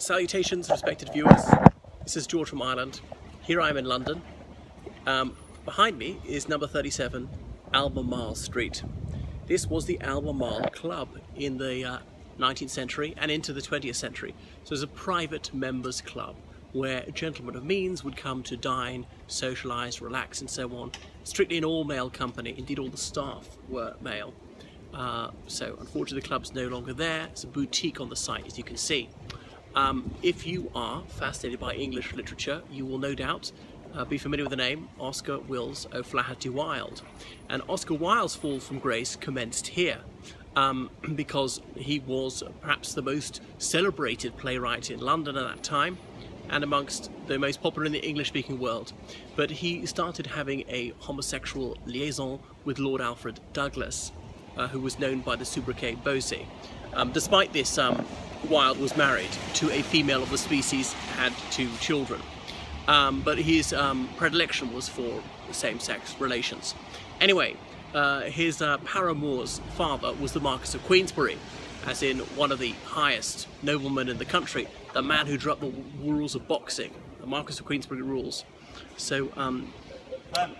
Salutations, respected viewers. This is George from Ireland. Here I am in London. Behind me is number 37 Albermarle Street. This was the Albermarle Club in the 19th century and into the 20th century. So it's a private members club where gentlemen of means would come to dine, socialise, relax and so on. Strictly an all-male company. Indeed, all the staff were male. So unfortunately the club's no longer there. It's a boutique on the site, as you can see. If you are fascinated by English literature, you will no doubt be familiar with the name Oscar Wills O'Flaherty Wilde. And Oscar Wilde's fall from grace commenced here because he was perhaps the most celebrated playwright in London at that time and amongst the most popular in the English-speaking world. But he started having a homosexual liaison with Lord Alfred Douglas, who was known by the sobriquet Bosie. Despite this, Wilde was married to a female of the species, had 2 children. But his predilection was for same-sex relations. Anyway, his paramour's father was the Marquis of Queensberry, as in one of the highest noblemen in the country, the man who drew up the rules of boxing, the Marquis of Queensberry rules. So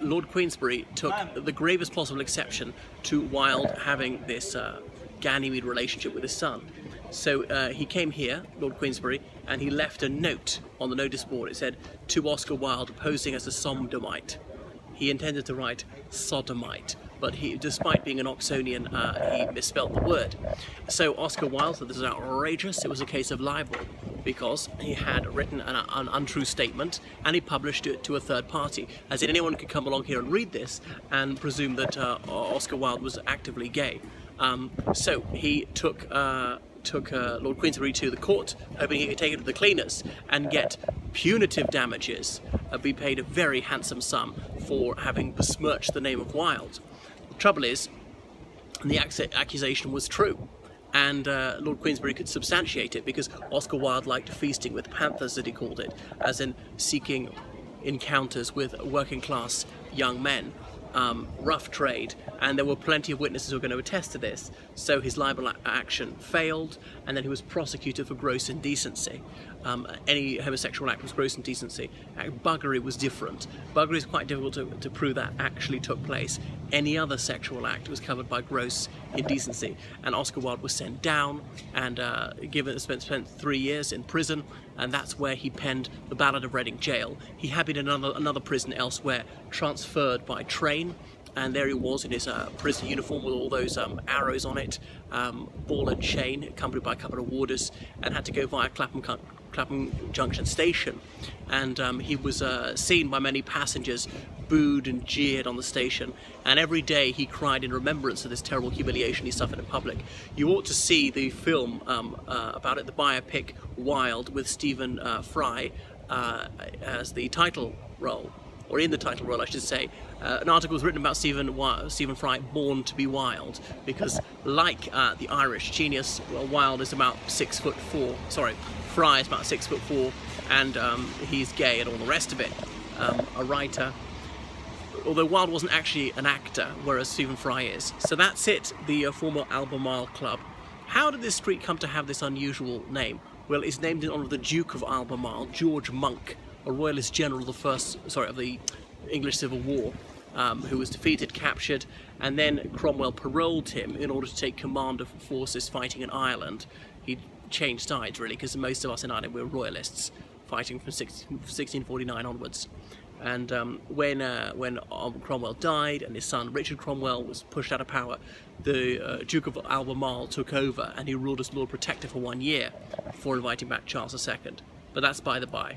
Lord Queensberry took the gravest possible exception to Wilde having this Ganymede relationship with his son. So he came here, Lord Queensberry, and he left a note on the notice board. It said, "To Oscar Wilde, posing as a sodomite." He intended to write sodomite, but he, despite being an Oxonian, he misspelt the word. So Oscar Wilde said this is outrageous. It was a case of libel because he had written an untrue statement and he published it to a third party. As in, anyone could come along here and read this and presume that Oscar Wilde was actively gay. So he took Lord Queensberry to the court, hoping he could take it to the cleaners and get punitive damages, be paid a very handsome sum for having besmirched the name of Wilde. The trouble is, the accusation was true, and Lord Queensberry could substantiate it because Oscar Wilde liked feasting with panthers, as he called it, as in seeking encounters with working class young men. Rough trade, and there were plenty of witnesses who were going to attest to this. So his libel action failed, and then he was prosecuted for gross indecency. Any homosexual act was gross indecency. Buggery was different. Buggery is quite difficult to prove that actually took place. Any other sexual act was covered by gross indecency, and Oscar Wilde was sent down and spent 3 years in prison, and that's where he penned The Ballad of Reading Gaol. He had been in another prison elsewhere, transferred by train, and there he was in his prison uniform with all those arrows on it, ball and chain, accompanied by a couple of warders, and had to go via Clapham Junction Station. And he was seen by many passengers, booed and jeered on the station, and every day he cried in remembrance of this terrible humiliation he suffered in public. You ought to see the film about it, the biopic Wilde, with Stephen Fry as the title role, or in the title role I should say. An article was written about Stephen Fry, Born to be Wild, because like the Irish genius, Wilde is about 6'4". Sorry, Fry is about 6'4", and he's gay and all the rest of it. A writer, although Wilde wasn't actually an actor, whereas Stephen Fry is. So that's it, the former Albermarle Club. How did this street come to have this unusual name? Well, it's named in honour of the Duke of Albermarle, George Monk, a royalist general of the English Civil War, who was defeated, captured, and then Cromwell paroled him in order to take command of forces fighting in Ireland. He changed sides, really, because most of us in Ireland were royalists, fighting from 1649 onwards. And when Cromwell died and his son Richard Cromwell was pushed out of power, the Duke of Albermarle took over, and he ruled as Lord Protector for 1 year before inviting back Charles II. But that's by the by.